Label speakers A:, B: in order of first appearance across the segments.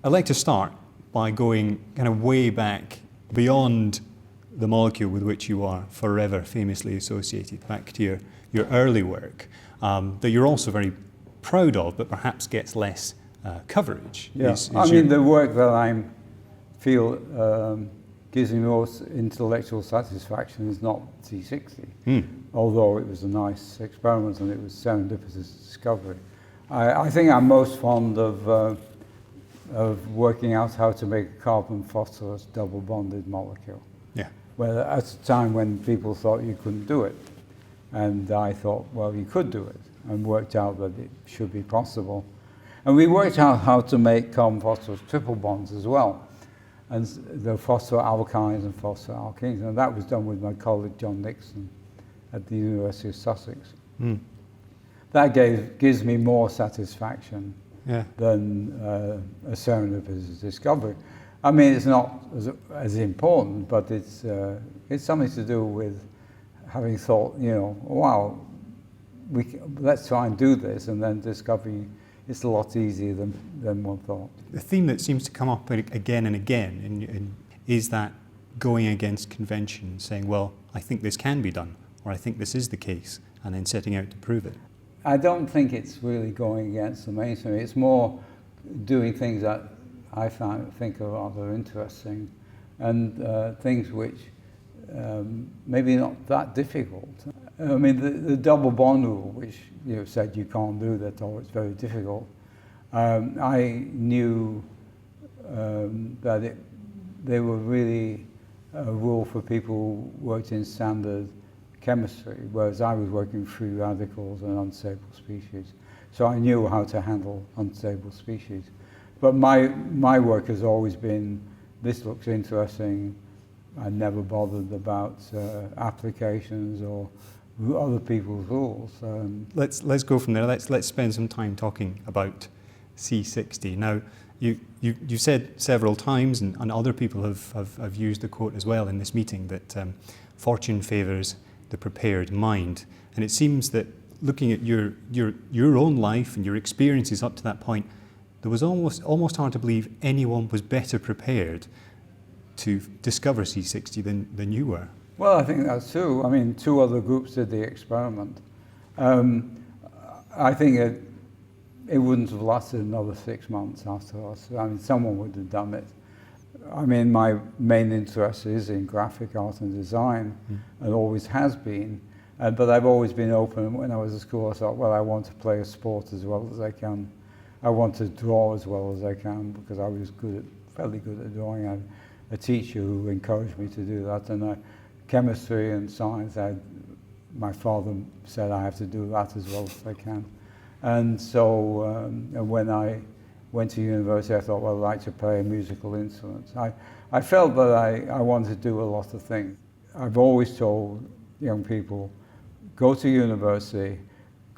A: I'd like to start by going kind of way back beyond the molecule with which you are forever famously associated, back to your early work, that you're also very proud of, but perhaps gets less coverage.
B: Yeah, the work that I feel gives me most intellectual satisfaction is not C60, although it was a nice experiment and it was serendipitous discovery. I think I'm most fond of working out how to make a carbon-phosphorus double-bonded molecule.
A: Yeah.
B: Well, at a time when people thought you couldn't do it, and I thought, well, you could do it, and worked out that it should be possible. And we worked out how to make carbon-phosphorus triple bonds as well, and the phosphoalkynes and phosphoalkenes, and that was done with my colleague John Nixon at the University of Sussex. That gives me more satisfaction than a serendipitous discovery. I mean, it's not as important, but it's something to do with having thought, wow, let's try and do this, and then discovering it's a lot easier than one thought.
A: The theme that seems to come up again and again is that going against convention, saying, well, I think this can be done, or I think this is the case, and then setting out to prove it.
B: I don't think it's really going against the mainstream. It's more doing things that I think are rather interesting, and things which maybe not that difficult. I mean, the double bond rule, which you said you can't do that, or it's very difficult. I knew that they were really a rule for people who worked in standard chemistry, whereas I was working free radicals and unstable species. So I knew how to handle unstable species. But my work has always been, this looks interesting. I never bothered about applications or other people's rules.
A: Let's go from there. Let's spend some time talking about C60. Now, you said several times, and other people have used the quote as well in this meeting, that fortune favours the prepared mind. And it seems that looking at your own life and your experiences up to that point, there was almost hard to believe anyone was better prepared to discover C60 than you were.
B: Well, I think that's true. I mean, 2 other groups did the experiment. I think it wouldn't have lasted another 6 months after us. I mean, someone would have done it. I mean, my main interest is in graphic art and design, and always has been. But I've always been open. When I was at school, I thought, well, I want to play a sport as well as I can. I want to draw as well as I can, because I was fairly good at drawing. I had a teacher who encouraged me to do that, and chemistry and science, my father said I have to do that as well as I can. And so and when I went to university, I thought, well, I'd like to play a musical instrument. I felt that I wanted to do a lot of things. I've always told young people, go to university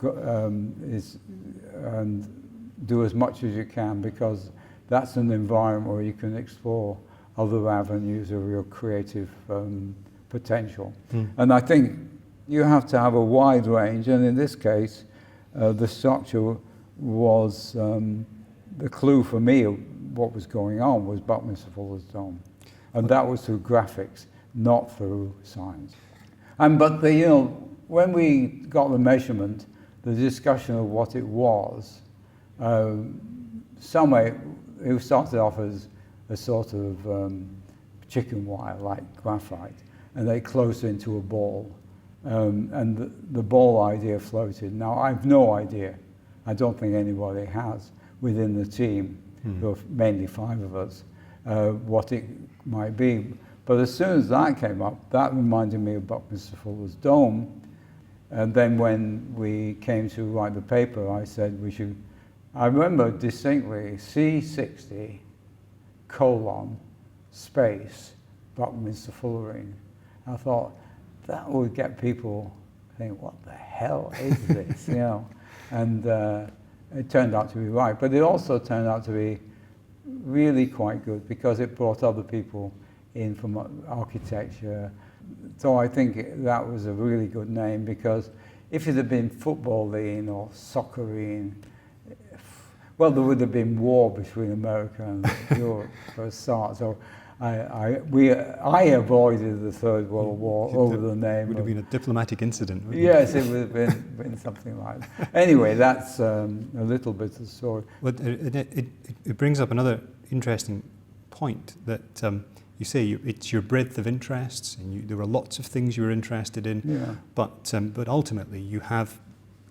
B: and do as much as you can, because that's an environment where you can explore other avenues of your creative potential. And I think you have to have a wide range, and in this case, the structure was the clue for me of what was going on was Buckminster Fuller's dome, and that was through graphics, not through science. But when we got the measurement, the discussion of what it was, somewhere it started off as a sort of chicken wire like graphite, and they closed into a ball, and the ball idea floated. Now I've no idea, I don't think anybody has within the team, there are mainly 5 of us, what it might be. But as soon as that came up, that reminded me of Buckminster Fuller's dome. And then when we came to write the paper, I said I remember distinctly, C60, space, Buckminster Fullerene. I thought, that would get people think, what the hell is this, And it turned out to be right. But it also turned out to be really quite good, because it brought other people in from architecture. So I think that was a really good name, because if it had been footballerene or soccerene, Well, there would have been war between America and Europe for a start, so I avoided the Third World War over the name.
A: Would have been a diplomatic incident, wouldn't
B: Yes, it would have been something like that. Anyway, that's a little bit of the story.
A: Well, it brings up another interesting point that you say it's your breadth of interests, and there were lots of things you were interested in,
B: Yeah.
A: but ultimately you have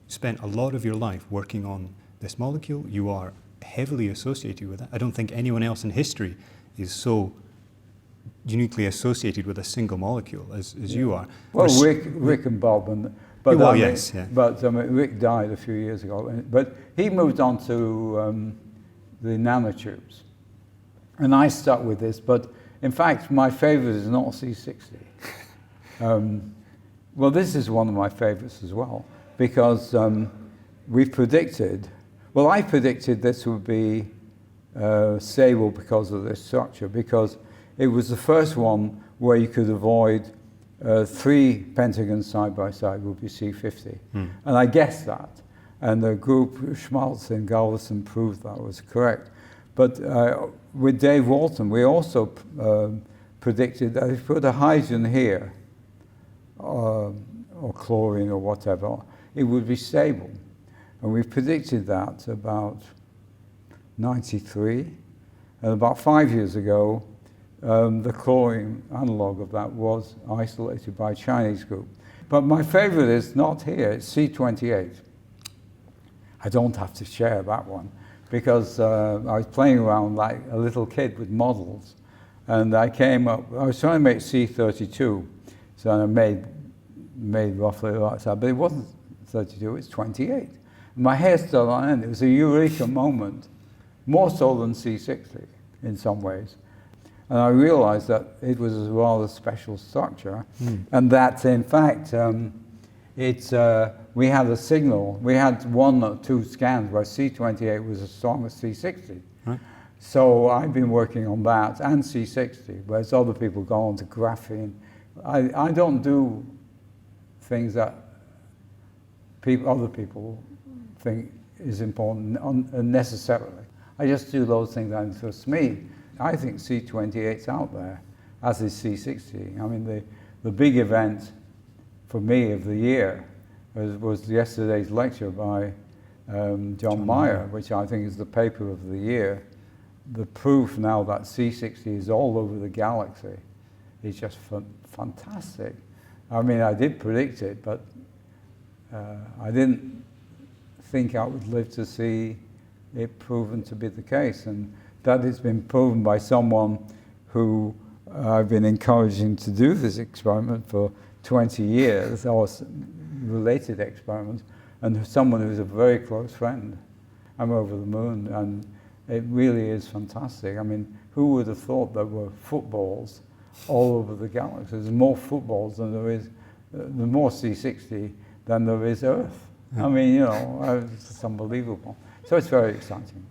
A: spent a lot of your life working on this molecule. You are heavily associated with it. I don't think anyone else in history is so uniquely associated with a single molecule as you are.
B: Well, Rick and Bob, but
A: well,
B: I mean,
A: yes, yeah.
B: But Rick died a few years ago. But he moved on to the nanotubes, and I stuck with this. But in fact, my favourite is not C60. Well, this is one of my favourites as well, because we predicted. Well, I predicted this would be stable because of this structure, because it was the first one where you could avoid 3 pentagons side by side would be C50. And I guessed that. And the group, Schmaltz and Galveston, proved that was correct. But with Dave Walton, we also predicted that if you put a hydrogen here, or chlorine or whatever, it would be stable. And we predicted that about 93. And about 5 years ago, the chlorine analogue of that was isolated by a Chinese group. But my favorite is not here, it's C28. I don't have to share that one, because I was playing around like a little kid with models, and I was trying to make C32, so I made roughly like that, but it wasn't 32, it's 28. My hair stood on end. It was a eureka moment, more so than C60 in some ways. And I realized that it was a rather special structure, and that in fact we had a signal. We had 1 or 2 scans where C28 was as strong as C60.
A: Right.
B: So I've been working on that and C60, whereas other people go on to graphene. I don't do things that other people think is important unnecessarily. I just do those things that interest me. I think C28's out there, as is C60. I mean, the big event for me of the year was yesterday's lecture by John Maier, which I think is the paper of the year. The proof now that C60 is all over the galaxy is just fantastic. I mean, I did predict it, but I didn't think I would live to see it proven to be the case. And that has been proven by someone who I've been encouraging to do this experiment for 20 years, or related experiments, and someone who's a very close friend. I'm over the moon, and it really is fantastic. I mean, who would have thought there were footballs all over the galaxy? There's more footballs than there is, the more C60 than there is Earth. I mean, you know, it's just unbelievable. So it's very exciting.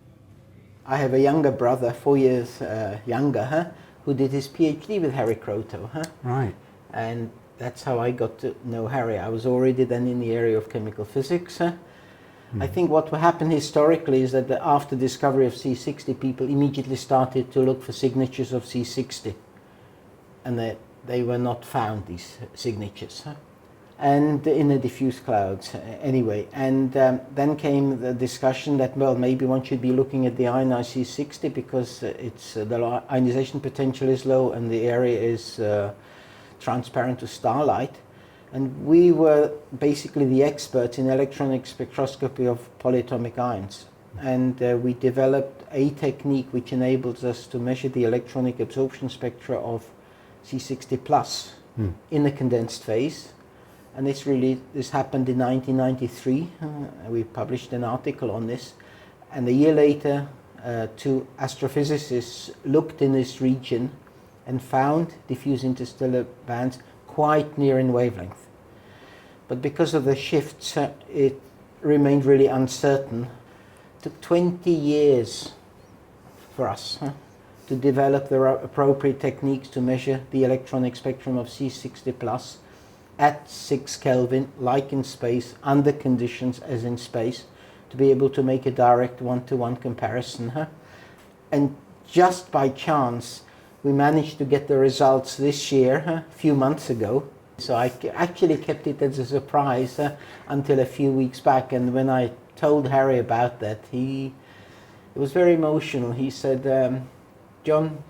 C: I have a younger brother, 4 years younger, who did his PhD with Harry Kroto.
A: Right.
C: And that's how I got to know Harry. I was already then in the area of chemical physics. I think what happened historically is that after discovery of C60, people immediately started to look for signatures of C60. And they were not found, these signatures. And in the diffuse clouds, anyway. And then came the discussion that, well, maybe one should be looking at the ionized C60 because the ionization potential is low and the area is transparent to starlight. And we were basically the experts in electronic spectroscopy of polyatomic ions. And we developed a technique which enables us to measure the electronic absorption spectra of C60 plus in the condensed phase. And this happened in 1993. We published an article on this. And a year later, 2 astrophysicists looked in this region and found diffuse interstellar bands quite near in wavelength. But because of the shifts, it remained really uncertain. It took 20 years for us to develop the appropriate techniques to measure the electronic spectrum of C60 plus at 6 Kelvin, like in space, under conditions as in space. to be able to make a direct one-to-one comparison. And just by chance, we managed to get the results this year, a few months ago. So I actually kept it as a surprise until a few weeks back. And when I told Harry about that, it was very emotional. He said, John,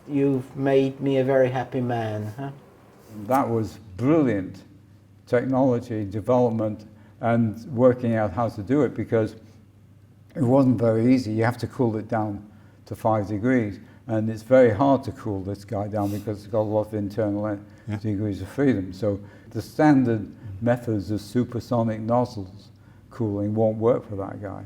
C: you've made me a very happy man.
B: That was brilliant technology development and working out how to do it, because it wasn't very easy. You have to cool it down to 5 degrees, and it's very hard to cool this guy down because it's got a lot of internal degrees of freedom. So the standard methods of supersonic nozzles cooling won't work for that guy.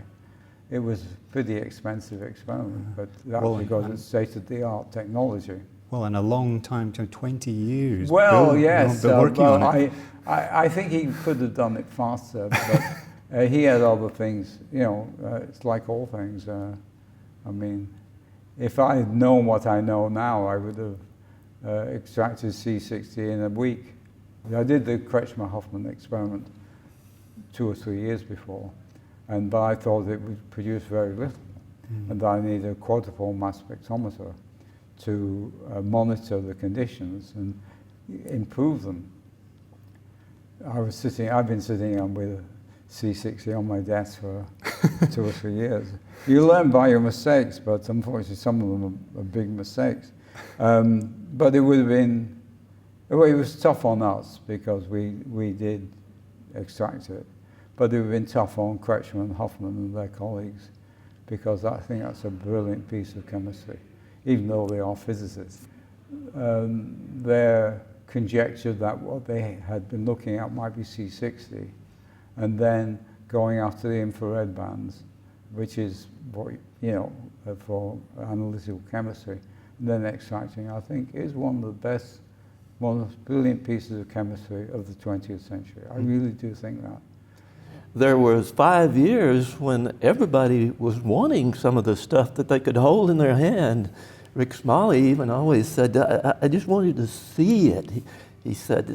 B: It was a pretty expensive experiment, but that's because it's state-of-the-art technology.
A: Well, in a long time, 20 years.
B: Well, yes,
A: working on it.
B: I think he could have done it faster, but he had other things, you know, it's like all things. I mean, if I had known what I know now, I would have extracted C60 in a week. I did the Kretschmer-Huffman experiment 2 or 3 years before, but I thought it would produce very little, and I needed a quadrupole mass spectrometer to monitor the conditions and improve them. I've been sitting on with C60 on my desk for 2 or 3 years. You learn by your mistakes, but unfortunately some of them are big mistakes. But it would have been, well, it was tough on us because we did extract it, but it would have been tough on Kretschmer and Huffman and their colleagues, because I think that's a brilliant piece of chemistry, even though they are physicists. Their conjecture that what they had been looking at might be C60, and then going after the infrared bands, which is what, you know, for analytical chemistry, and then extracting, I think, is one of the best, one of the most brilliant pieces of chemistry of the 20th century. I really do think that.
D: There was 5 years when everybody was wanting some of the stuff that they could hold in their hand. Rick Smalley even always said, I just wanted to see it. He said,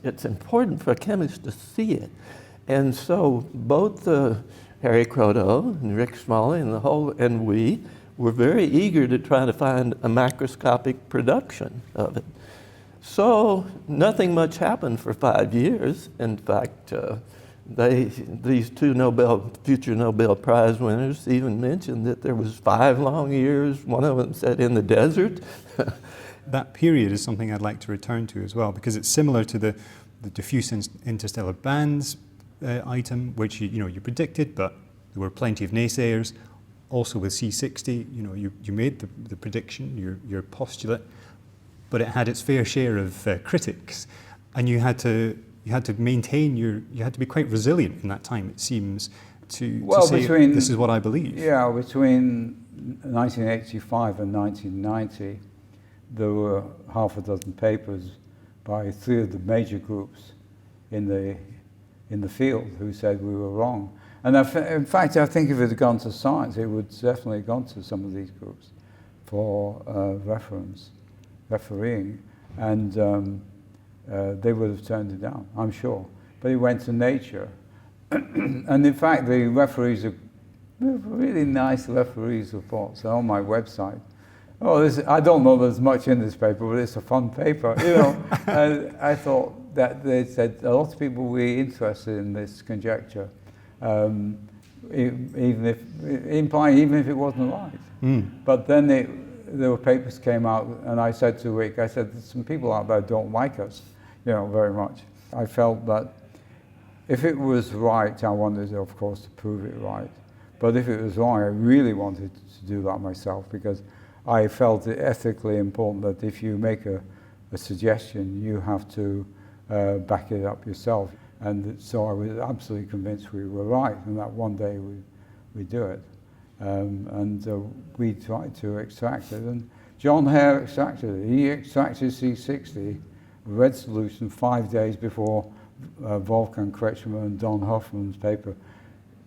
D: it's important for a chemist to see it. And so both Harry Kroto and Rick Smalley and we were very eager to try to find a macroscopic production of it. So nothing much happened for 5 years. In fact, these two future Nobel Prize winners even mentioned that there was 5 long years. One of them said in the desert.
A: That period is something I'd like to return to as well, because it's similar to the diffuse interstellar bands item, which you predicted, but there were plenty of naysayers. Also with C60, you made the prediction, your postulate, but it had its fair share of critics, and you had to maintain you had to be quite resilient in that time, it seems, to say, this is what I believe.
B: Yeah, between 1985 and 1990, there were half a dozen papers by 3 of the major groups in the field who said we were wrong. And in fact, I think if it had gone to science, it would definitely have gone to some of these groups for refereeing, and they would have turned it down, I'm sure. But it went to Nature. And in fact, the referees are really nice referees reports on my website. Oh, I don't know there's much in this paper, but it's a fun paper, And I thought that they said a lot of people were interested in this conjecture, even if it wasn't right. But then there were papers came out, and I said to Rick, there's some people out there don't like us, very much. I felt that if it was right, I wanted, of course, to prove it right. But if it was wrong, I really wanted to do that myself, because I felt it ethically important that if you make a suggestion, you have to back it up yourself. And so I was absolutely convinced we were right, and that one day we'd do it. We tried to extract it, and John Hare extracted it. He extracted C60, red solution, 5 days before Wolfgang Kretschmer and Don Hoffman's paper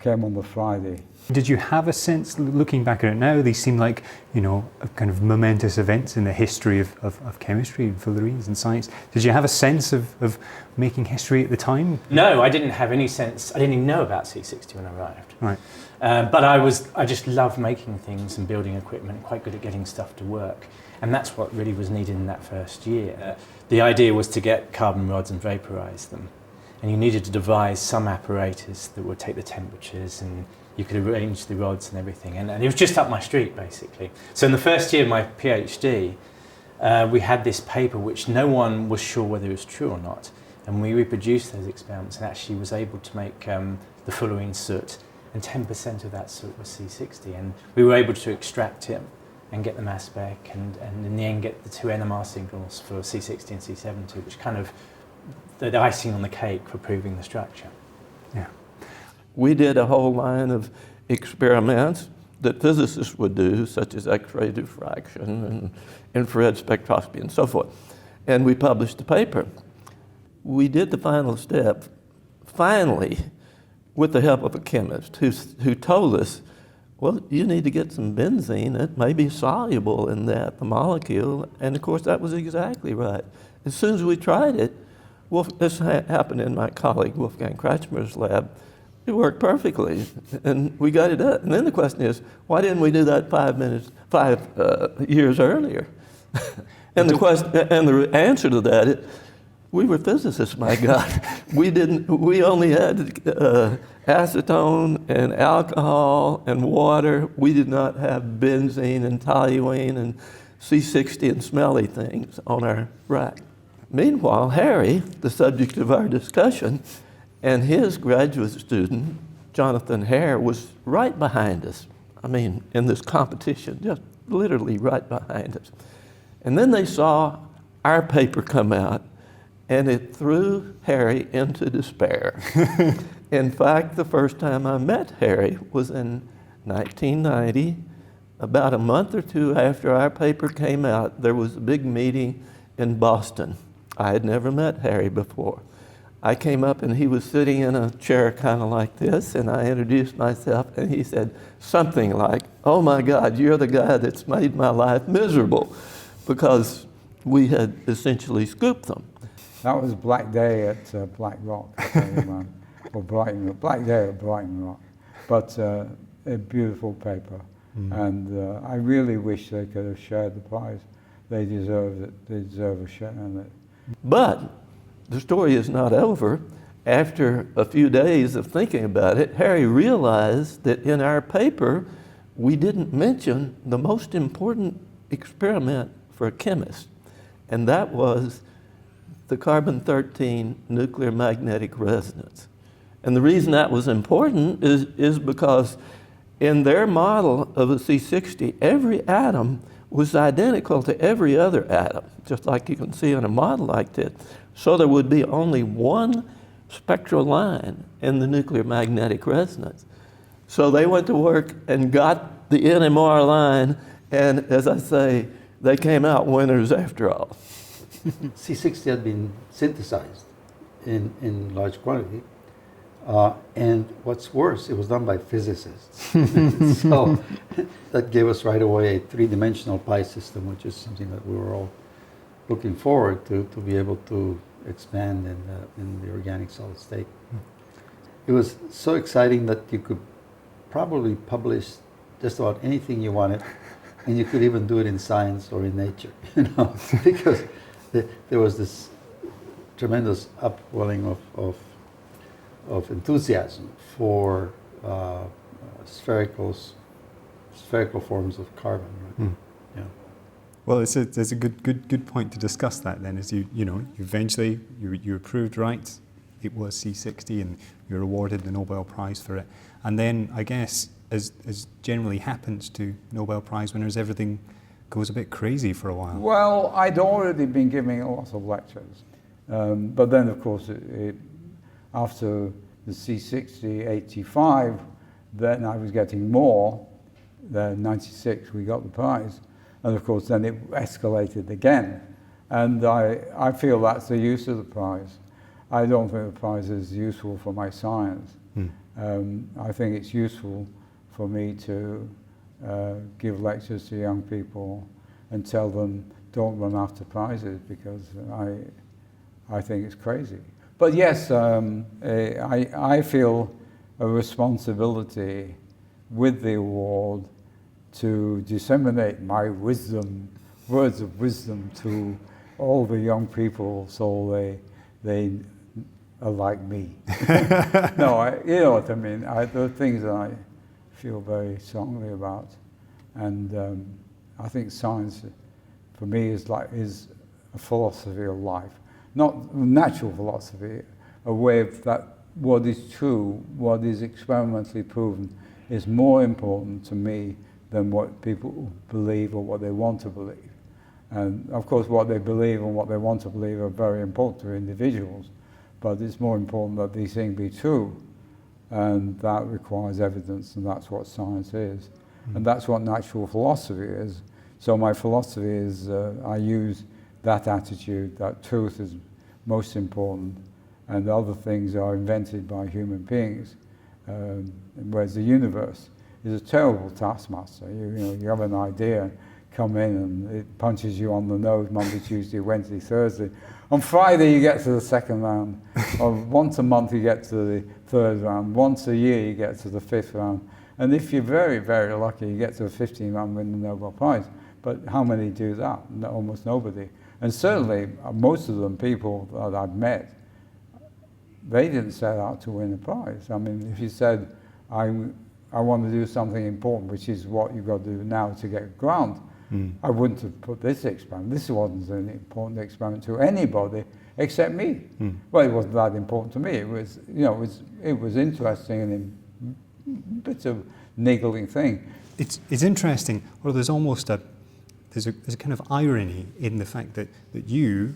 B: came on the Friday.
A: Did you have a sense, looking back at it now, they seem like, you know, kind of momentous events in the history of chemistry and fullerenes and science. Did you have a sense of making history at the time?
E: No, I didn't have any sense. I didn't even know about C60 when I arrived.
A: Right.
E: But I just loved making things and building equipment, quite good at getting stuff to work. And that's what really was needed in that first year. The idea was to get carbon rods and vaporize them. And you needed to devise some apparatus that would take the temperatures, and you could arrange the rods and everything. And it was just up my street, basically. So in the first year of my PhD, we had this paper which no one was sure whether it was true or not. And we reproduced those experiments and actually was able to make the fullerene soot, and 10% of that soot was C60. And we were able to extract it and get the mass spec, and in the end get the two NMR signals for C60 and C70, which kind of the icing on the cake for proving the structure.
A: Yeah.
D: We did a whole line of experiments that physicists would do, such as X-ray diffraction and infrared spectroscopy and so forth. And we published the paper. We did the final step, finally, with the help of a chemist who told us, well, you need to get some benzene that may be soluble in that, the molecule. And of course, that was exactly right. As soon as we tried it, this happened in my colleague Wolfgang Kretschmer's lab. It worked perfectly, and we got it done. And then the question is, why didn't we do that 5 years earlier? And the answer to that is, we were physicists, my God. We only had acetone and alcohol and water. We did not have benzene and toluene and C60 and smelly things on our rack. Meanwhile, Harry, the subject of our discussion, and his graduate student, Jonathan Hare, was right behind us. I mean, in this competition, just literally right behind us. And then they saw our paper come out, and it threw Harry into despair. In fact, the first time I met Harry was in 1990. About a month or two after our paper came out, there was a big meeting in Boston. I had never met Harry before. I came up and he was sitting in a chair kind of like this, and I introduced myself, and he said something like, "Oh my God, you're the guy that's made my life miserable," because we had essentially scooped them.
B: That was Black Day at Black Rock, or Brighton, Black Day at Brighton Rock. But a beautiful paper, and I really wish they could have shared the prize. They deserve it. They deserve a share in it.
D: But the story is not over. After a few days of thinking about it, Harry realized that in our paper, we didn't mention the most important experiment for a chemist, and that was the carbon-13 nuclear magnetic resonance. And the reason that was important is because in their model of a C60, every atom was identical to every other atom, just like you can see on a model like this. So there would be only one spectral line in the nuclear magnetic resonance. So they went to work and got the NMR line, and as I say, they came out winners after all.
F: C60 had been synthesized in large quantity, and what's worse, it was done by physicists. So that gave us right away a three-dimensional pi system, which is something that we were all looking forward to be able to expand in the organic solid state. It was so exciting that you could probably publish just about anything you wanted, and you could even do it in Science or in Nature, because there was this tremendous upwelling of enthusiasm for spherical forms of carbon. Right? Yeah.
A: Well, it's a good point to discuss that then. Is you eventually you were proved right. It was C60, and you're awarded the Nobel Prize for it. And then I guess, as generally happens to Nobel Prize winners, everything goes a bit crazy for a while.
B: Well, I'd already been giving a lot of lectures, but then of course after the C60, 85, then I was getting more. Then 96 we got the prize, and of course then it escalated again, and I feel that's the use of the prize. I don't think the prize is useful for my science. I think it's useful for me to give lectures to young people and tell them don't run after prizes, because I think it's crazy. But yes, I feel a responsibility with the award to disseminate my wisdom, words of wisdom, to all the young people, so they are like me. No, you know what I mean. There are things that I feel very strongly about, and I think science, for me, is a philosophy of life, not natural philosophy, a way of that what is true, what is experimentally proven, is more important to me than what people believe or what they want to believe. And of course, what they believe and what they want to believe are very important to individuals, but it's more important that these things be true, and that requires evidence, and that's what science is. And that's what natural philosophy is. So my philosophy is, I use that attitude, that truth is most important, and other things are invented by human beings, whereas the universe is a terrible taskmaster. You have an idea, come in and it punches you on the nose Monday, Tuesday, Wednesday, Thursday. On Friday you get to the second round, or once a month you get to the third round, once a year you get to the fifth round, and if you're very, very lucky you get to the 15th round and win the Nobel Prize. But how many do that? Almost nobody. And certainly most of them, people that I've met, they didn't set out to win a prize. I mean, if you said, I want to do something important, which is what you've got to do now to get a grant, I wouldn't have put this experiment. This wasn't an important experiment to anybody except me. Well, it wasn't that important to me. It was, it was interesting and a bit of niggling thing.
A: It's interesting, or there's almost there's a kind of irony in the fact that you,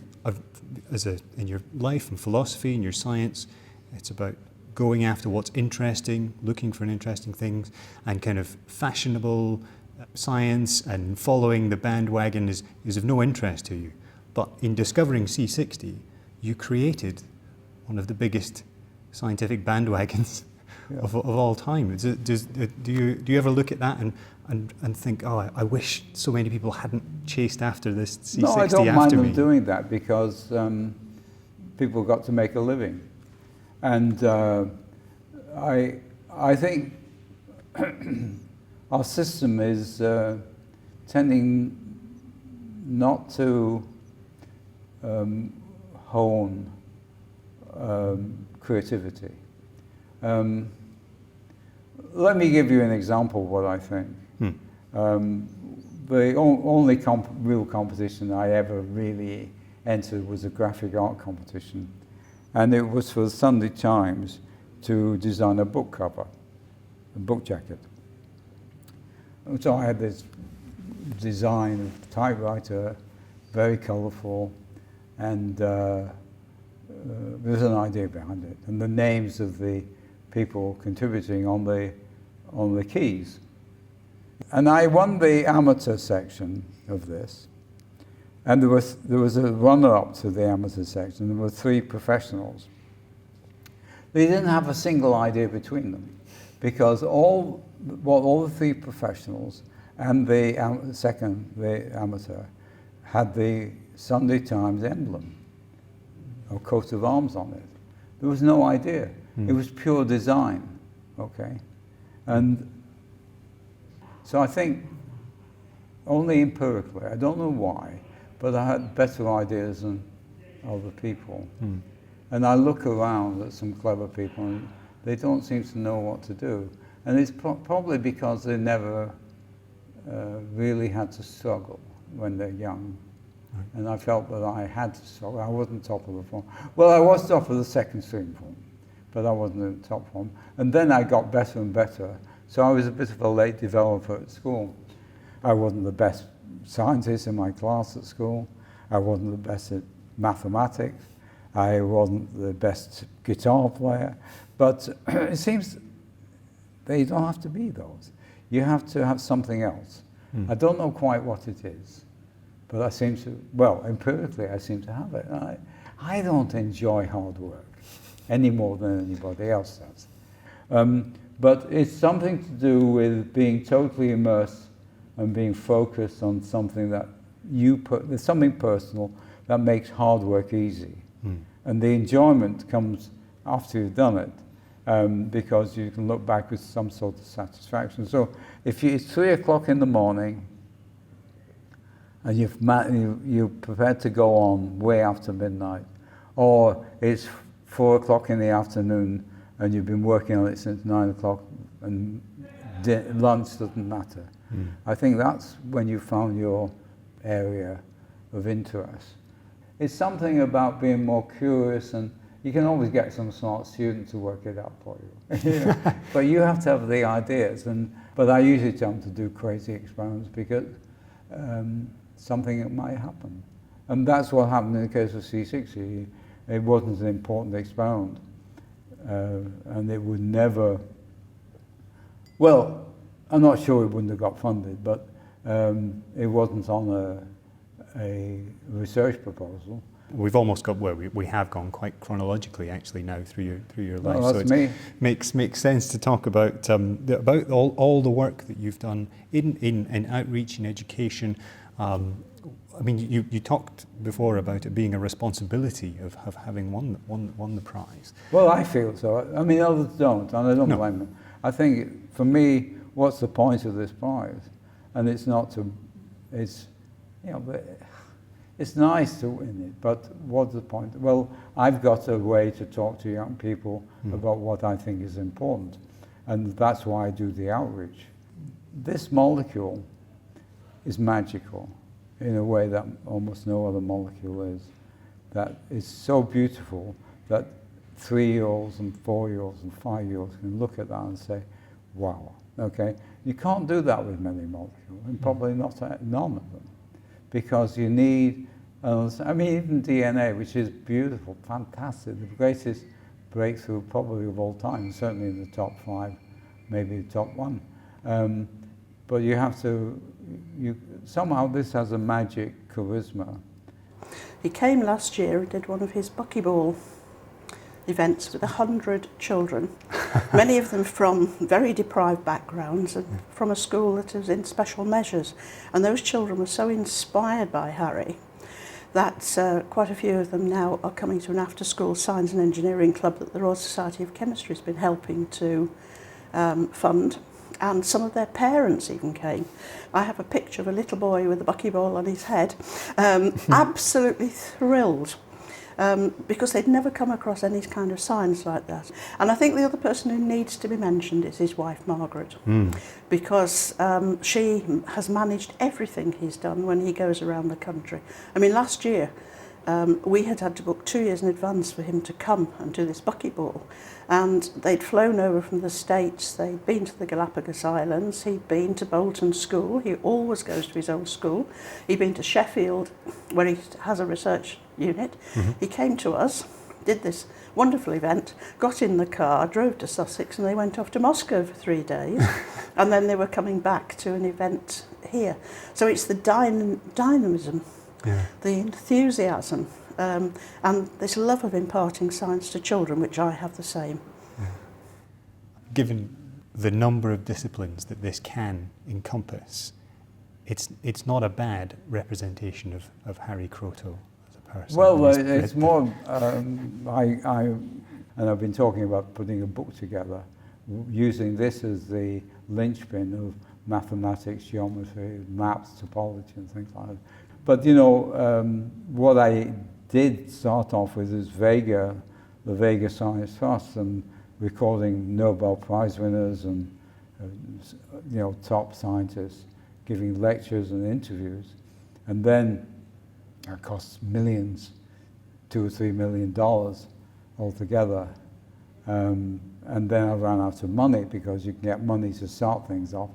A: in your life and philosophy and your science, it's about going after what's interesting, looking for interesting things, and kind of fashionable science and following the bandwagon is of no interest to you. But in discovering C60, you created one of the biggest scientific bandwagons of all time. Do you ever look at that and think, oh, I wish so many people hadn't chased after this C60
B: No, I don't
A: after
B: mind
A: me?
B: them doing that, because people got to make a living. And I think our system is tending not to hone creativity. Let me give you an example of what I think. The only real competition I ever really entered was a graphic art competition, and it was for the Sunday Times to design a book cover, a book jacket. So I had this design of typewriter, very colourful, and there was an idea behind it, and the names of the people contributing on the keys. And I won the amateur section of this, and there was a runner-up to the amateur section. There were 3 professionals. They didn't have a single idea between them, because all the 3 professionals and the amateur had the Sunday Times emblem or coat of arms on it. There was no idea. It was pure design, okay? And so I think only empirically, I don't know why, but I had better ideas than other people. And I look around at some clever people and they don't seem to know what to do. And it's probably because they never really had to struggle when they're young. And I felt that I had to struggle. I wasn't top of the form. Well, I was top of the second string form, but I wasn't in the top form. And then I got better and better. So I was a bit of a late developer at school. I wasn't the best scientist in my class at school. I wasn't the best at mathematics. I wasn't the best guitar player. But it seems they don't have to be those. You have to have something else. I don't know quite what it is, but I seem to, well, empirically I seem to have it. I don't enjoy hard work any more than anybody else does. But it's something to do with being totally immersed and being focused on something that there's something personal that makes hard work easy. And the enjoyment comes after you've done it, because you can look back with some sort of satisfaction. So if it's 3 o'clock in the morning and you're prepared to go on way after midnight, or it's 4 o'clock in the afternoon and you've been working on it since 9 o'clock and lunch doesn't matter. I think that's when you found your area of interest. It's something about being more curious, and you can always get some smart student to work it out for you. You know? But you have to have the ideas. But I usually tell them to do crazy experiments because something might happen. And that's what happened in the case of C60. It wasn't an important experiment. And it would never, well, I'm not sure it wouldn't have got funded, but it wasn't on a research proposal.
A: We've almost got where we have gone quite chronologically actually now through your life.
B: Well, that's me.
A: Makes sense to talk about all the work that you've done in outreach and education. I mean, you talked before about it being a responsibility of having won the prize.
B: Well, I feel so. I mean, others don't, and I don't blame them. I think for me, what's the point of this prize? And it's not to, it's, you know, it's nice to win it, but what's the point? Well, I've got a way to talk to young people about what I think is important, and that's why I do the outreach. This molecule is magical in a way that almost no other molecule is. That is so beautiful that 3-year-olds and 4-year-olds and 5-year-olds can look at that and say, wow, okay? You can't do that with many molecules, and probably not none of them, because you need, I mean, even DNA, which is beautiful, fantastic, the greatest breakthrough probably of all time, certainly in the top 5, maybe the top 1. But you have to, somehow this has a magic charisma.
G: He came last year and did one of his buckyball events with 100 children, many of them from very deprived backgrounds and from a school that was in special measures. And those children were so inspired by Harry that quite a few of them now are coming to an after-school science and engineering club that the Royal Society of Chemistry has been helping to fund. And some of their parents even came. I have a picture of a little boy with a buckyball on his head, absolutely thrilled. Because they'd never come across any kind of science like that. And I think the other person who needs to be mentioned is his wife, Margaret, because she has managed everything he's done when he goes around the country. I mean, last year, we had to book 2 years in advance for him to come and do this buckyball. And they'd flown over from the States, they'd been to the Galapagos Islands, he'd been to Bolton School, he always goes to his old school, he'd been to Sheffield, where he has a research unit. He came to us, did this wonderful event, got in the car, drove to Sussex, and they went off to Moscow for 3 days. And then they were coming back to an event here. So it's the dynamism, the enthusiasm, and this love of imparting science to children, which I have the same.
A: Given the number of disciplines that this can encompass, it's not a bad representation of Harry Kroto as a person.
B: Well, it's more, and I've been talking about putting a book together, using this as the linchpin of mathematics, geometry, maps, topology, and things like that. But you know, what I did start off with is Vega, the Vega Science Trust, and recording Nobel Prize winners and you know, top scientists giving lectures and interviews. And then it costs millions, $2 or $3 million altogether. And then I ran out of money, because you can get money to start things off.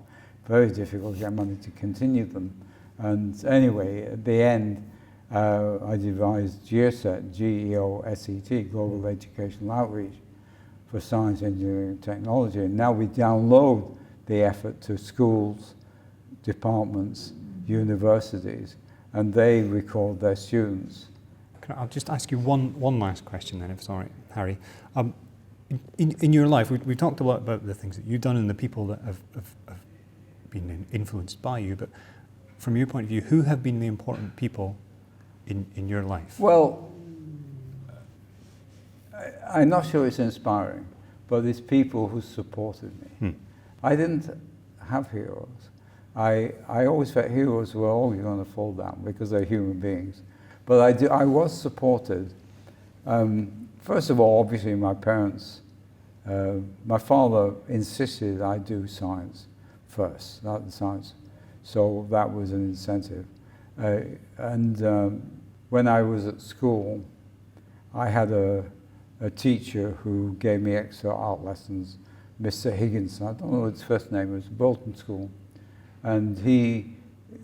B: Very difficult to get money to continue them. And anyway, at the end, I devised GEOSET, G-E-O-S-E-T, Global Educational Outreach for Science, Engineering and Technology. And now we download the effort to schools, departments, universities, and they record their students.
A: I'll just ask you one last question then, if it's all right, Harry. in your life, we've talked a lot about the things that you've done and the people that have been influenced by you, but from your point of view, who have been the important people in your life?
B: Well, I'm not sure it's inspiring, but it's people who supported me. I didn't have heroes. I always felt heroes were always going to fall down because they're human beings. But I was supported. First of all, obviously, my parents. My father insisted I do science first, not the science. So that was an incentive. When I was at school, I had a teacher who gave me extra art lessons, Mr. Higginson. I don't know what his first name was, Bolton School. And he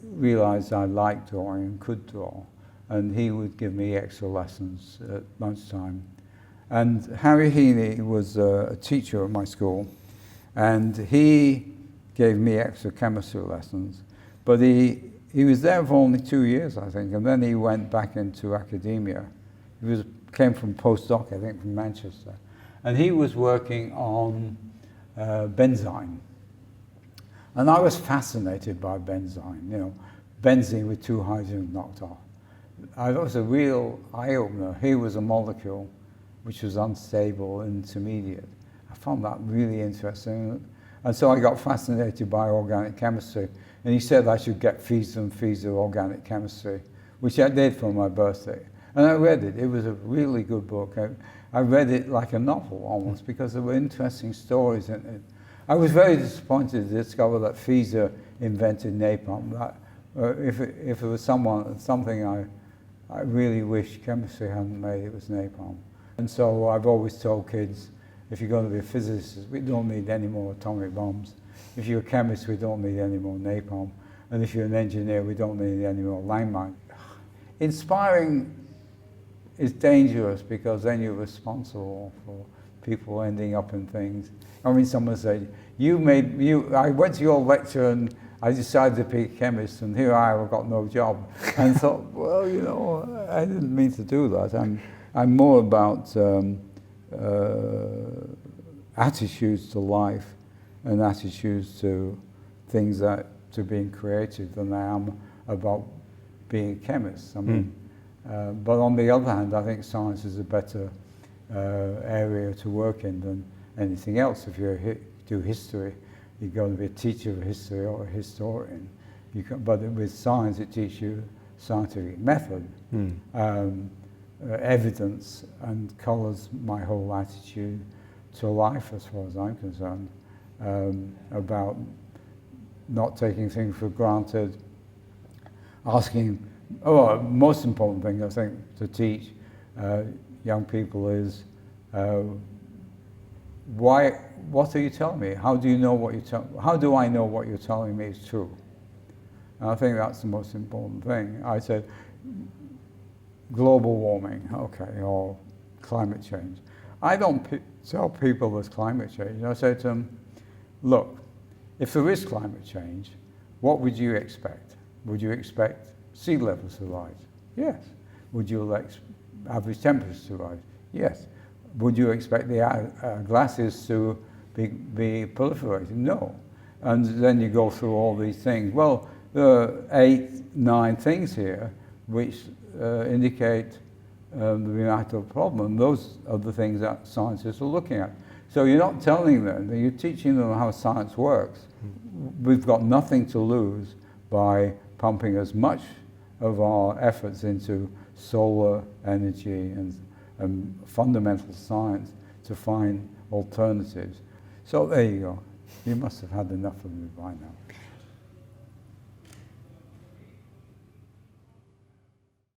B: realized I liked drawing and could draw. And he would give me extra lessons at lunchtime. And Harry Heaney was a teacher at my school, and he gave me extra chemistry lessons. But he was there for only 2 years, I think, and then he went back into academia. He came from postdoc, I think, from Manchester. And he was working on benzene. And I was fascinated by benzene, you know, benzene with 2 hydrogens knocked off. It was a real eye-opener. Here was a molecule which was unstable, intermediate. I found that really interesting. And so I got fascinated by organic chemistry. And he said I should get Favours and Favours Organic Chemistry, which I did for my birthday. And I read it. It was a really good book. I read it like a novel almost, because there were interesting stories in it. I was very disappointed to discover that Favours invented napalm. If it was something I really wish chemistry hadn't made, it was napalm. And so I've always told kids, if you're going to be a physicist, we don't need any more atomic bombs. If you're a chemist, we don't need any more napalm. And if you're an engineer, we don't need any more landmines. Inspiring is dangerous because then you're responsible for people ending up in things. I mean, someone said, I went to your lecture and I decided to be a chemist, and here I've got no job. And I thought, well, you know, I didn't mean to do that. I'm more about attitudes to life and attitudes to things to being creative than I am about being a chemist. I mean, but on the other hand, I think science is a better area to work in than anything else. If you do history, you're going to be a teacher of history or a historian. But with science, it teaches you scientific method. Evidence, and colours my whole attitude to life as far as I'm concerned, about not taking things for granted, asking, most important thing I think to teach young people is, what are you telling me? How do you know how do I know what you're telling me is true? And I think that's the most important thing. I said, global warming, okay, or climate change. I don't tell people there's climate change. I say to them, look, if there is climate change, what would you expect? Would you expect sea levels to rise? Yes. Would you expect average temperatures to rise? Yes. Would you expect the glaciers to be proliferating? No. And then you go through all these things. Well, there are 8, 9 things here which indicate the reactor problem. Those are the things that scientists are looking at. So you're not telling them, you're teaching them how science works. We've got nothing to lose by pumping as much of our efforts into solar energy and fundamental science to find alternatives. So there you go. You must have had enough of me by now.